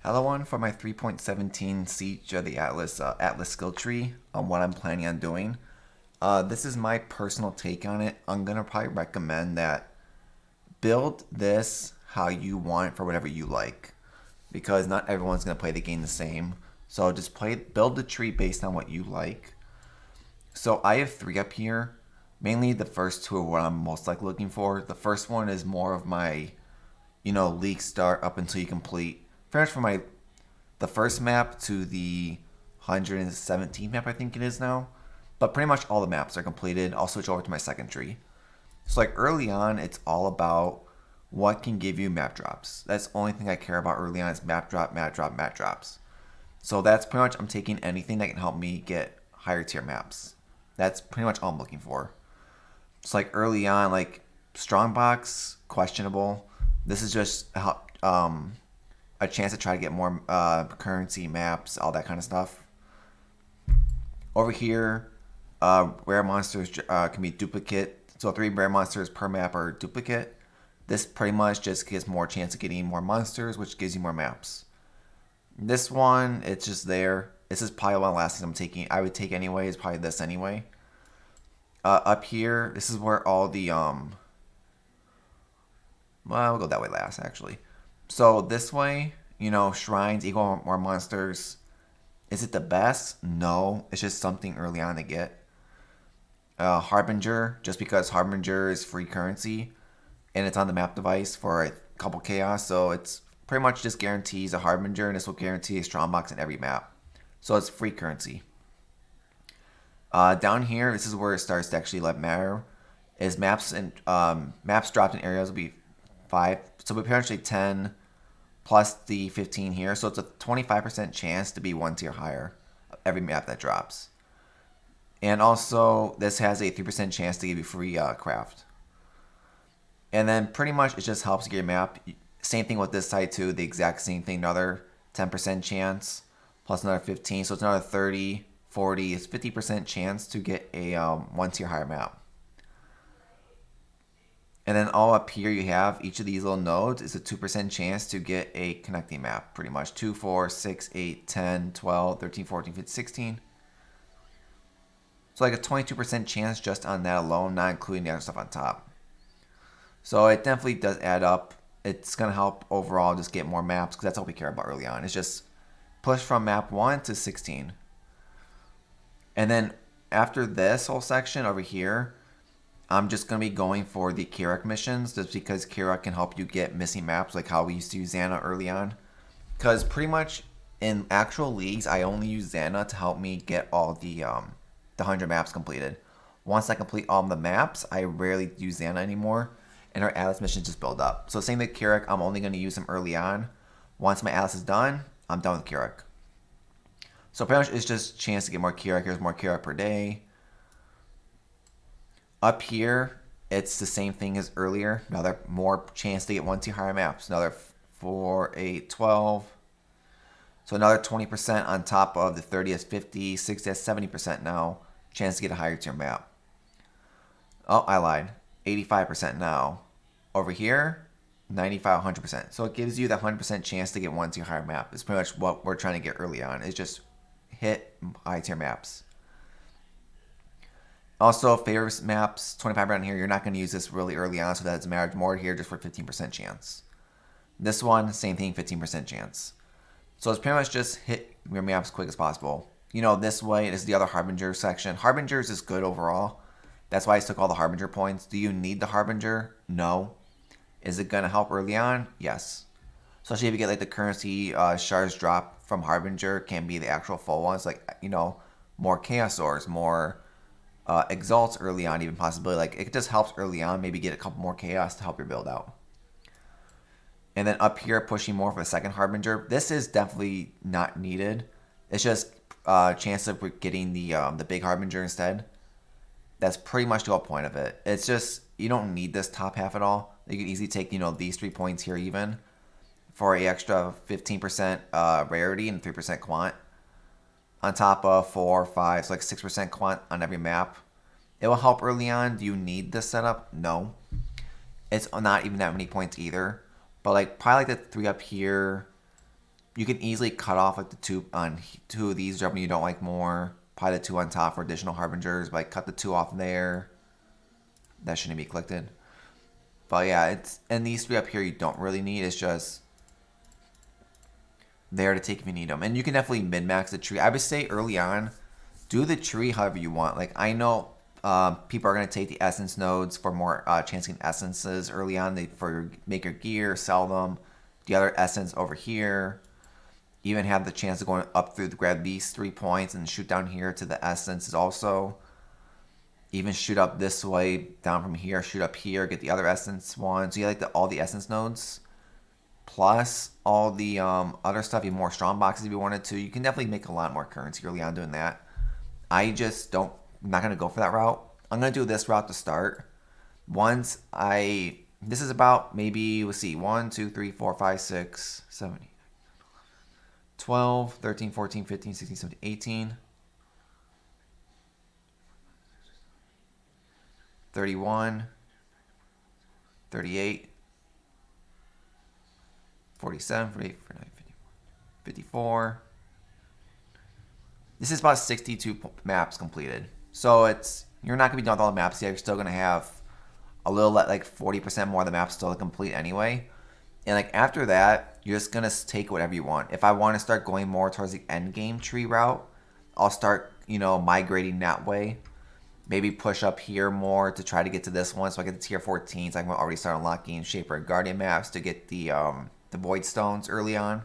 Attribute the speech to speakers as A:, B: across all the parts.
A: Hello one for my 3.17 Siege of the Atlas skill tree on what I'm planning on doing. This is my personal take on it. I'm gonna probably recommend that build this how you want it for whatever you like, because not everyone's gonna play the game the same. So just build the tree based on what you like. So I have three up here. Mainly the first two are what I'm most likely looking for. The first one is more of my, league start up until you complete. Pretty much for my the first map to the 117th map, I think it is now. But pretty much all the maps are completed. I'll switch over to my second tree. So like early on, it's all about what can give you map drops. That's the only thing I care about early on is map drop, map drop, map drops. So that's pretty much I'm taking anything that can help me get higher tier maps. That's pretty much all I'm looking for. It's like early on, like Strongbox, questionable. This is just a chance to try to get more currency maps, all that kind of stuff. Over here, rare monsters can be duplicate. So 3 rare monsters per map are duplicate. This pretty much just gives more chance of getting more monsters, which gives you more maps. This one, it's just there. This is probably one of the last things I'm taking. I would take anyway. Is probably this anyway. Up here, this is where all the well, we'll go that way last actually. So this way, shrines equal more monsters. Is it the best? No, it's just something early on to get. Harbinger, just because Harbinger is free currency, and it's on the map device for a couple chaos, so it's pretty much just guarantees a Harbinger, and this will guarantee a strongbox in every map. So it's free currency. Down here, this is where it starts to actually let matter. Is maps and maps dropped in areas will be 5, so potentially 10 plus the 15 here. So it's a 25% chance to be 1 tier higher every map that drops. And also, this has a 3% chance to give you free craft. And then pretty much it just helps get your map. Same thing with this side too, the exact same thing. Another 10% chance plus another 15. So it's another 30, 40. It's 50% chance to get a 1 tier higher map. And then all up here you have each of these little nodes is a 2% chance to get a connecting map, pretty much. 2, 4, 6, 8, 10, 12, 13, 14, 15, 16. So like a 22% chance just on that alone, not including the other stuff on top. So it definitely does add up. It's going to help overall just get more maps because that's all we care about early on. It's just push from map 1 to 16. And then after this whole section over here, I'm just going to be going for the Kirak missions just because Kirak can help you get missing maps like how we used to use Xana early on. Because pretty much in actual leagues, I only use Xana to help me get all the 100 maps completed. Once I complete all the maps, I rarely use Xana anymore, and our Atlas missions just build up. So same with Kirak, I'm only going to use him early on. Once my Atlas is done, I'm done with Kirak. So pretty much it's just a chance to get more Kirak. Here's more Kirak per day. Up here, it's the same thing as earlier. Another more chance to get 1 tier higher maps. Another 4, 8, 12. So another 20% on top of the 30 as 50, 60 as 70% now. Chance to get a higher tier map. Oh, I lied. 85% now. Over here, 95, 100%. So it gives you the 100% chance to get 1 tier higher map. It's pretty much what we're trying to get early on. Is just hit high tier maps. Also, favorites maps, 25 around here, you're not going to use this really early on, so that doesn't matter. More here just for 15% chance. This one, same thing, 15% chance. So it's pretty much just hit your maps as quick as possible. This way is the other Harbinger section. Harbingers is good overall. That's why I took all the Harbinger points. Do you need the Harbinger? No. Is it going to help early on? Yes. Especially if you get like the currency shards drop from Harbinger can be the actual full ones. Like, more Chaos Swords, more exalts early on, even possibly. Like it just helps early on, maybe get a couple more chaos to help your build out. And then up here, pushing more for the second Harbinger. This is definitely not needed. It's just a chance of getting the big Harbinger instead. That's pretty much the whole point of it. It's just you don't need this top half at all. You can easily take these 3 points here even for a extra 15% rarity and 3% quant. On top of 4, 5, so like 6% quant on every map. It will help early on. Do you need this setup? No. It's not even that many points either. But like probably like the 3 up here, you can easily cut off like the two of these, whichever you don't like more. Probably the two on top for additional harbingers, but like cut the two off there. That shouldn't be collected. But yeah, it's and these three up here you don't really need. It's just there to take if you need them. And you can definitely min-max the tree. I would say early on, do the tree however you want. Like I know people are gonna take the essence nodes for more chancing essences early on. They for make your gear, sell them. The other essence over here. Even have the chance of going up through grab these 3 points and shoot down here to the essences also. Even shoot up this way, down from here, shoot up here, get the other essence one. So you like all the essence nodes. Plus all the other stuff, you have more strong boxes if you wanted to. You can definitely make a lot more currency early on doing that. I just don't, I'm not going to go for that route. I'm going to do this route to start. This is about maybe, let's see, 1, 2, 3, 4, 5, 6, 7, 8, 12, 13, 14, 15, 16, 17, 18, 31, 38, 47, 48, 49, 54. This is about 62 maps completed. So you're not going to be done with all the maps yet. You're still going to have a little, like 40% more of the maps still to complete anyway. And like after that, you're just going to take whatever you want. If I want to start going more towards the end game tree route, I'll start, migrating that way. Maybe push up here more to try to get to this one so I get to tier 14. So I can already start unlocking Shaper and Guardian maps to get the Void Stones early on.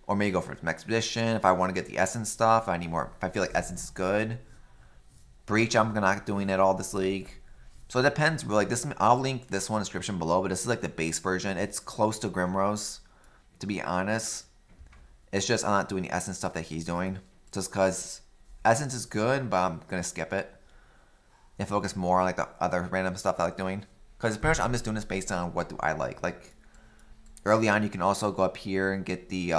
A: Or maybe go for some Expedition if I want to get the Essence stuff. I need more. If I feel like Essence is good. Breach, I'm not doing it all this league. So it depends. Like this, I'll link this one in the description below. But this is like the base version. It's close to Grimrose, to be honest. It's just I'm not doing the Essence stuff that he's doing. Just because Essence is good, but I'm going to skip it. And focus more on like the other random stuff I like doing. Because pretty much I'm just doing this based on what do I like. Like early on, you can also go up here and get the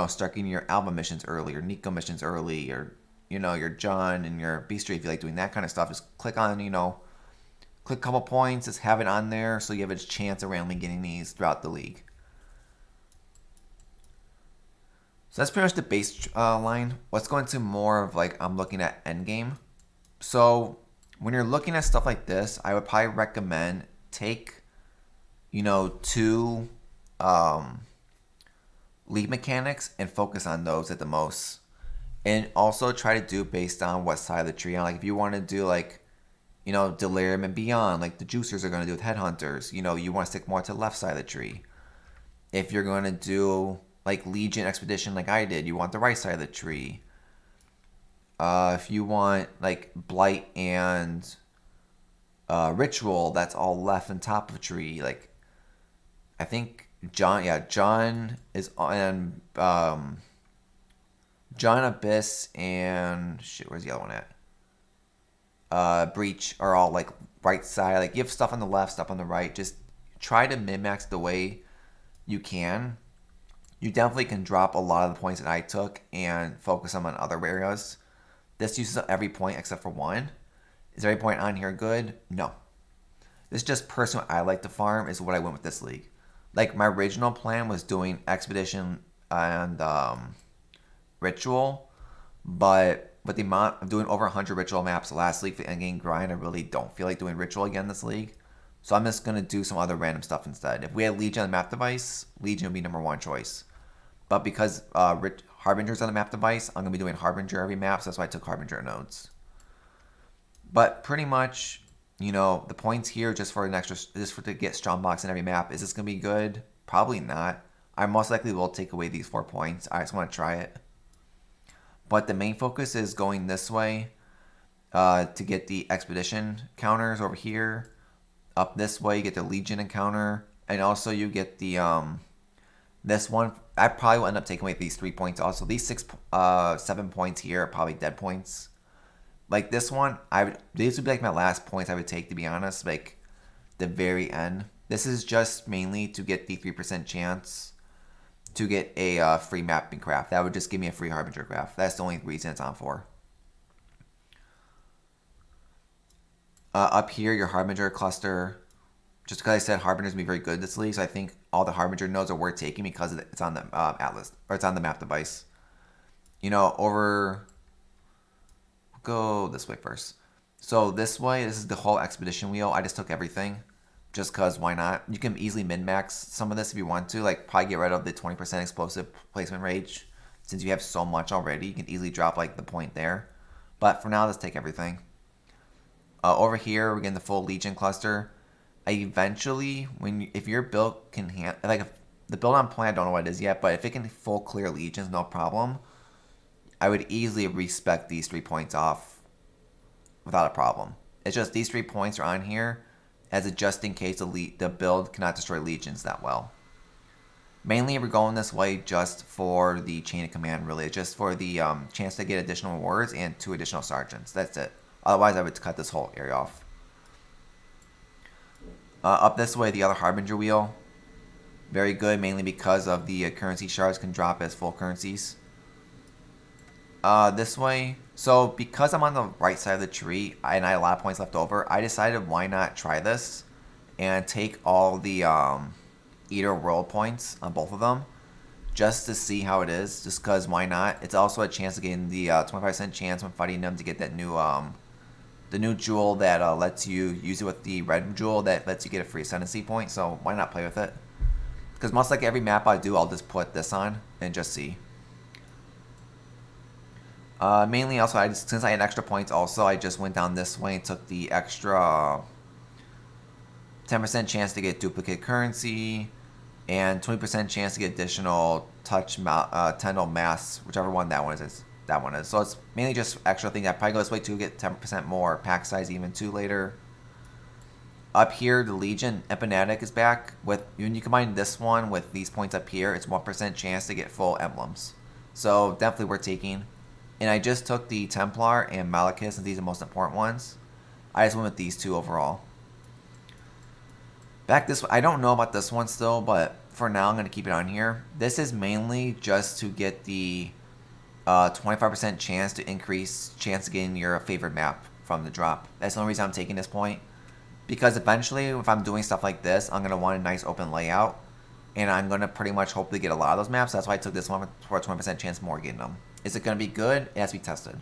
A: start getting your Alba missions early, or Nico missions early, or your John and your Beastry if you like doing that kind of stuff. Just click on click a couple points, just have it on there so you have a chance of randomly getting these throughout the league. So that's pretty much the base line. Let's go into more of like I'm looking at endgame. So when you're looking at stuff like this, I would probably recommend take two league mechanics and focus on those at the most. And also try to do based on what side of the tree. Like if you want to do like, Delirium and Beyond, like the Juicers are going to do with Headhunters, you want to stick more to the left side of the tree. If you're going to do like Legion Expedition like I did, you want the right side of the tree. If you want like Blight and Ritual, that's all left and top of a tree. Like I think John is on John Abyss and where's the other one at? Breach are all like right side. Like you have stuff on the left, stuff on the right. Just try to min-max the way you can. You definitely can drop a lot of the points that I took and focus them on other areas. This uses up every point except for one. Is every point on here good? No. This is just personally what I like to farm is what I went with this league. Like my original plan was doing Expedition and Ritual, but with the amount of doing over 100 Ritual maps last league for the endgame grind, I really don't feel like doing Ritual again this league. So I'm just going to do some other random stuff instead. If we had Legion on the map device, Legion would be number one choice. But because Harbinger's on the map device, I'm going to be doing Harbinger every map, so that's why I took Harbinger nodes. But pretty much, the points here just for to get strong box in every map. Is this going to be good? Probably not. I most likely will take away these 4 points. I just want to try it. But the main focus is going this way to get the Expedition counters over here. Up this way, you get the Legion encounter. And also you get the this one. I probably will end up taking away these 3 points also. These 7 points here are probably dead points. Like this one, these would be like my last points I would take, to be honest. Like the very end. This is just mainly to get the 3% chance to get a free mapping craft. That would just give me a free Harbinger craft. That's the only reason it's on for. Up here, your Harbinger cluster. Just because I said Harbinger's going to be very good this league, so I think all the Harbinger nodes are worth taking because it's on the Atlas, or it's on the map device. You know, go this way first. So this way, this is the whole expedition wheel. I just took everything, just cause why not? You can easily min-max some of this if you want to. Like probably get rid of the 20% explosive placement rage. Since you have so much already, you can easily drop like the point there. But for now, let's take everything. Over here, we're getting the full Legion cluster. Eventually, if your build can like if the build I'm playing, I don't know what it is yet, but if it can full clear Legions, no problem. I would easily respec these 3 points off without a problem. It's just these 3 points are on here as a just in case the build cannot destroy Legions that well. Mainly, we're going this way just for the chain of command, really. Just for the chance to get additional rewards and 2 additional sergeants. That's it. Otherwise, I would cut this whole area off. Up this way, the other Harbinger wheel. Very good, mainly because of the currency shards can drop as full currencies. This way, so because I'm on the right side of the tree and I had a lot of points left over, I decided why not try this and take all the Eater World points on both of them just to see how it is. Just because why not? It's also a chance of getting the 25% chance when fighting them to get that new the new jewel that lets you use it with the red jewel that lets you get a free ascendancy point. So why not play with it? Because most like every map I do, I'll just put this on and just see. Mainly also, since I had extra points also, I just went down this way and took the extra 10% chance to get duplicate currency and 20% chance to get additional touch Tendril mass, whichever one that one is. So it's mainly just extra thing. I probably go this way to get 10% more pack size even too later. Up here, the Legion Epinatic is back. When you combine this one with these points up here, it's 1% chance to get full emblems. So definitely worth taking. And I just took the Templar and Malekith, since these are the most important ones. I just went with these 2 overall. Back this way, I don't know about this one still, but for now I'm going to keep it on here. This is mainly just to get the 25% chance to increase chance of getting your favorite map from the drop. That's the only reason I'm taking this point. Because eventually, if I'm doing stuff like this, I'm going to want a nice open layout. And I'm going to pretty much hopefully get a lot of those maps. That's why I took this one for a 20% chance more getting them. Is it going to be good? It has to be tested.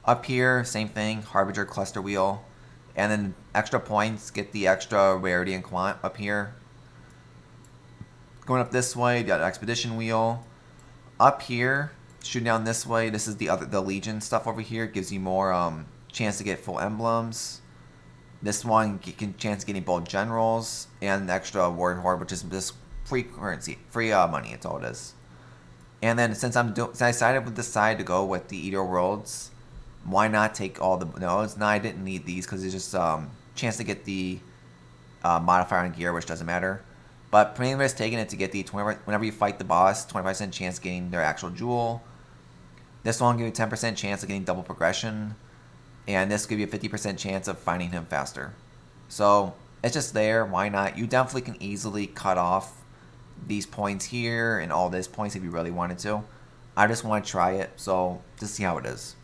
A: Up here, same thing. Harbinger cluster wheel. And then extra points, get the extra rarity and quant up here. Going up this way, you got an expedition wheel. Up here, shooting down this way, this is the Legion stuff over here. It gives you more chance to get full emblems. This one can chance getting both generals and the extra ward horde, which is just free currency, free money. It's all it is. And then since I decided to go with the Eater Worlds, why not take all the nodes? No, I didn't need these because it's just chance to get the modifier on gear, which doesn't matter. But pretty much taking it to get the 20, whenever you fight the boss, 25% chance of getting their actual jewel. This one will give you 10% chance of getting double progression. And this will give you a 50% chance of finding him faster. So it's just there. Why not? You definitely can easily cut off these points here and all these points if you really wanted to. I just want to try it, so just see how it is.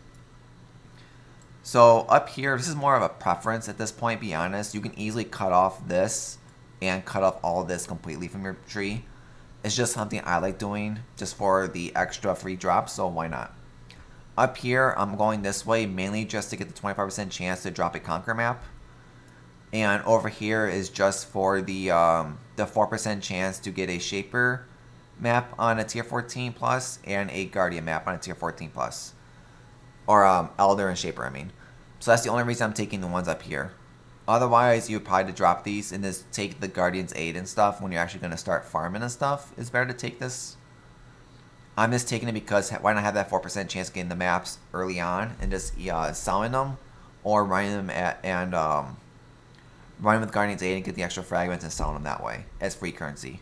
A: So up here, this is more of a preference at this point, be honest. You can easily cut off this and cut off all this completely from your tree. It's just something I like doing just for the extra free drops, so why not? Up here, I'm going this way mainly just to get the 25% chance to drop a Conquer map. And over here is just for the 4% chance to get a Shaper map on a tier 14 plus and a Guardian map on a tier 14 plus. Or Elder and Shaper, I mean. So that's the only reason I'm taking the ones up here. Otherwise, you would probably drop these and just take the Guardian's Aid and stuff when you're actually going to start farming and stuff. It's better to take this. I'm just taking it because why not have that 4% chance of getting the maps early on and just selling them or running them running with Guardian's Aid and get the extra fragments and selling them that way as free currency.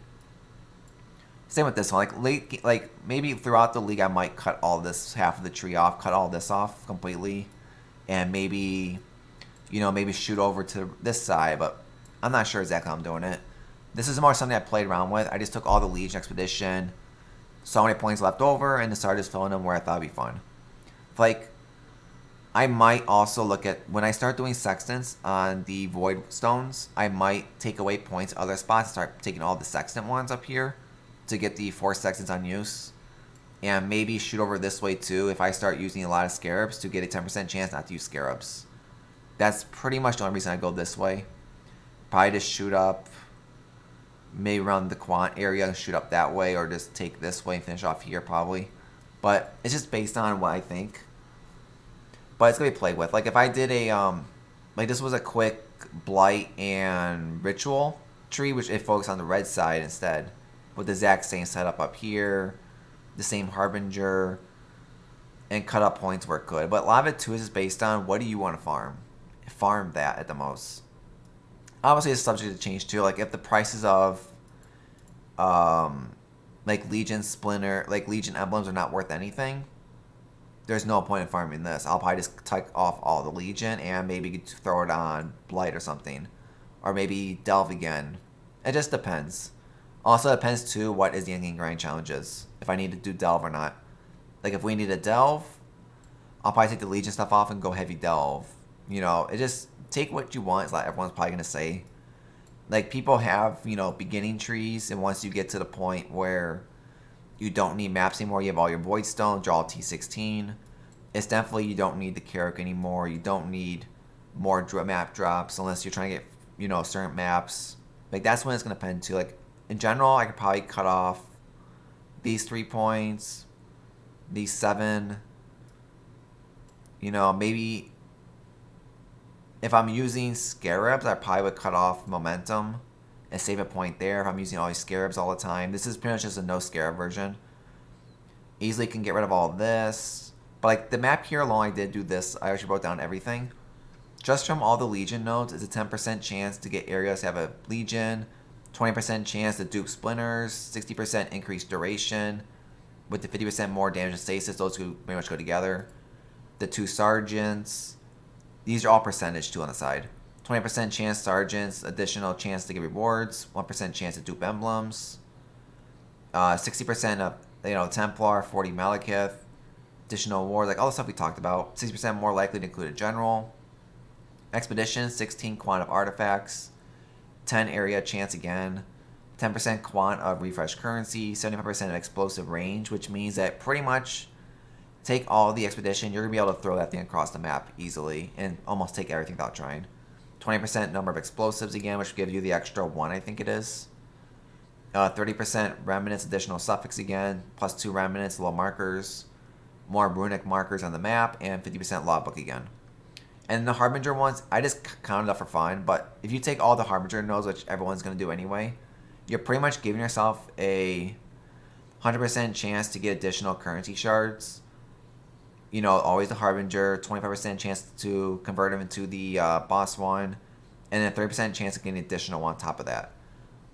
A: Same with this one. Like maybe throughout the league, I might cut all this half of the tree off, cut all this off completely, and maybe shoot over to this side. But I'm not sure exactly how I'm doing it. This is more something I played around with. I just took all the Legion Expedition, saw how many points left over, and just started just filling them where I thought it'd be fun. Like I might also look at, when I start doing sextants on the void stones, I might take away points other spots and start taking all the sextant ones up here to get the 4 sextants on use. And maybe shoot over this way too if I start using a lot of scarabs to get a 10% chance not to use scarabs. That's pretty much the only reason I go this way. Probably just shoot up, maybe around the quant area and shoot up that way, or just take this way and finish off here probably. But it's just based on what I think. But it's gonna be played with. Like if I did a like this was a quick blight and ritual tree, which it focused on the red side instead, with the exact same setup up here, the same harbinger, and cut up points where it could. But a lot of it too is just based on what do you want to farm. Farm that at the most. Obviously, it's subject to change too. Like if the prices of like Legion Splinter, like Legion emblems are not worth anything, there's no point in farming this. I'll probably just take off all the Legion and maybe throw it on Blight or something. Or maybe Delve again. It just depends. Also depends too what is the endgame grind challenges. If I need to do Delve or not. Like if we need a Delve, I'll probably take the Legion stuff off and go heavy Delve. You know, it just take what you want is like everyone's probably gonna say. Like people have, you know, beginning trees, and once you get to the point where you don't need maps anymore, you have all your void stones, draw T16. It's definitely you don't need the Carrick anymore. You don't need more map drops unless you're trying to get, you know, certain maps. Like that's when it's gonna depend too. Like in general, I could probably cut off these 3 points, these 7. You know, maybe if I'm using scarabs, I probably would cut off momentum and save a point there if I'm using all these scarabs all the time. This is pretty much just a no scarab version. Easily can get rid of all this. But like the map here alone, I did do this. I actually wrote down everything. Just from all the Legion nodes, it's a 10% chance to get areas to have a Legion, 20% chance to dupe splinters, 60% increased duration, with the 50% more damage and stasis. Those two pretty much go together. The 2 sergeants. These are all percentage too on the side. 20% chance sergeants, additional chance to get rewards, 1% chance to dupe emblems, 60% of, you know, Templar, 40 Malekith, additional awards, like all the stuff we talked about. 60% more likely to include a general. Expedition, 16 quant of artifacts, 10 area chance again, 10% quant of refresh currency, 75% of explosive range, which means that pretty much take all the expedition, you're going to be able to throw that thing across the map easily and almost take everything without trying. 20% number of explosives again, which gives you the extra 1, I think it is. 30% remnants, additional suffix again, plus 2 remnants, little markers, more runic markers on the map, and 50% logbook again. And the Harbinger ones, I just counted up for fun, but if you take all the Harbinger nodes, which everyone's going to do anyway, you're pretty much giving yourself a 100% chance to get additional currency shards. You know, always the Harbinger, 25% chance to convert them into the boss one, and then 30% chance of getting additional on top of that.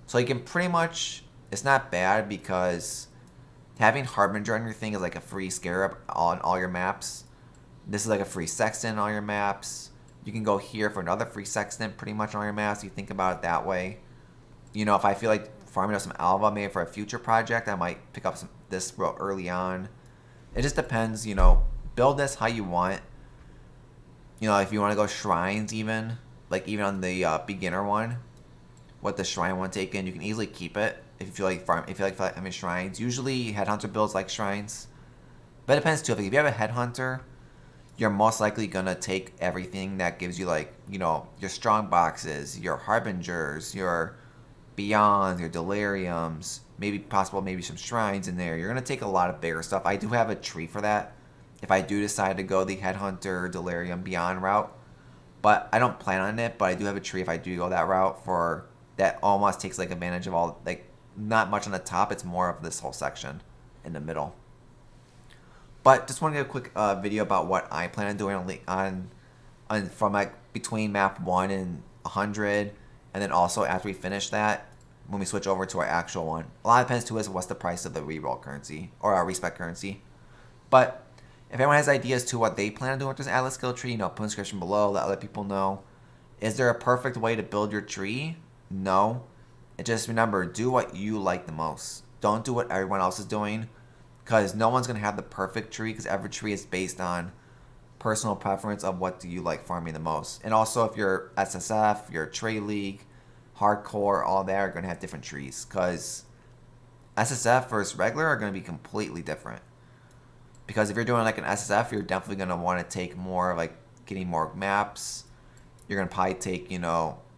A: So you can pretty much, it's not bad because having Harbinger on your thing is like a free scarab on all your maps. This is like a free sextant on all your maps. You can go here for another free sextant pretty much on all your maps. You think about it that way. You know, if I feel like farming up some Alva maybe for a future project, I might pick up this real early on. It just depends, you know. Build this how you want. You know, if you want to go shrines even, like even on the beginner one, what the shrine one taken, you can easily keep it if you feel like having shrines. Usually headhunter builds like shrines, but it depends too. If you have a headhunter, you're most likely gonna take everything that gives you, like, you know, your strong boxes, your harbingers, your beyonds, your deliriums, maybe some shrines in there. You're gonna take a lot of bigger stuff. I do have a tree for that if I do decide to go the Headhunter, Delirium, Beyond route. But I don't plan on it, but I do have a tree if I do go that route for that almost takes like advantage of all, like not much on the top, it's more of this whole section in the middle. But just want to give a quick video about what I plan on doing on from like between map 1 and 100, and then also after we finish that, when we switch over to our actual one. A lot depends to us what's the price of the reroll currency or our respec currency. But if anyone has ideas to what they plan on doing with this Atlas skill tree, you know, put in the description below, let other people know. Is there a perfect way to build your tree? No. And just remember, do what you like the most. Don't do what everyone else is doing, because no one's going to have the perfect tree, because every tree is based on personal preference of what do you like farming the most. And also if you're SSF, you're Trade League, Hardcore, all that are going to have different trees. Because SSF versus regular are going to be completely different. Because if you're doing like an SSF, you're definitely going to want to take more like getting more maps. You're going to probably take,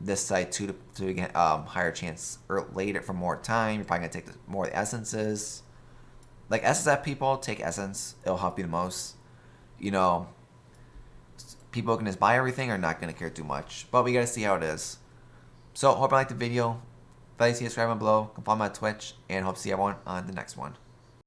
A: this site to get higher chance or later for more time. You're probably going to take more essences. Like SSF people, take essence. It'll help you the most. People who can just buy everything are not going to care too much. But we got to see how it is. So, hope you liked the video. If you like, subscribe below. Come follow me on Twitch. And hope to see everyone on the next one.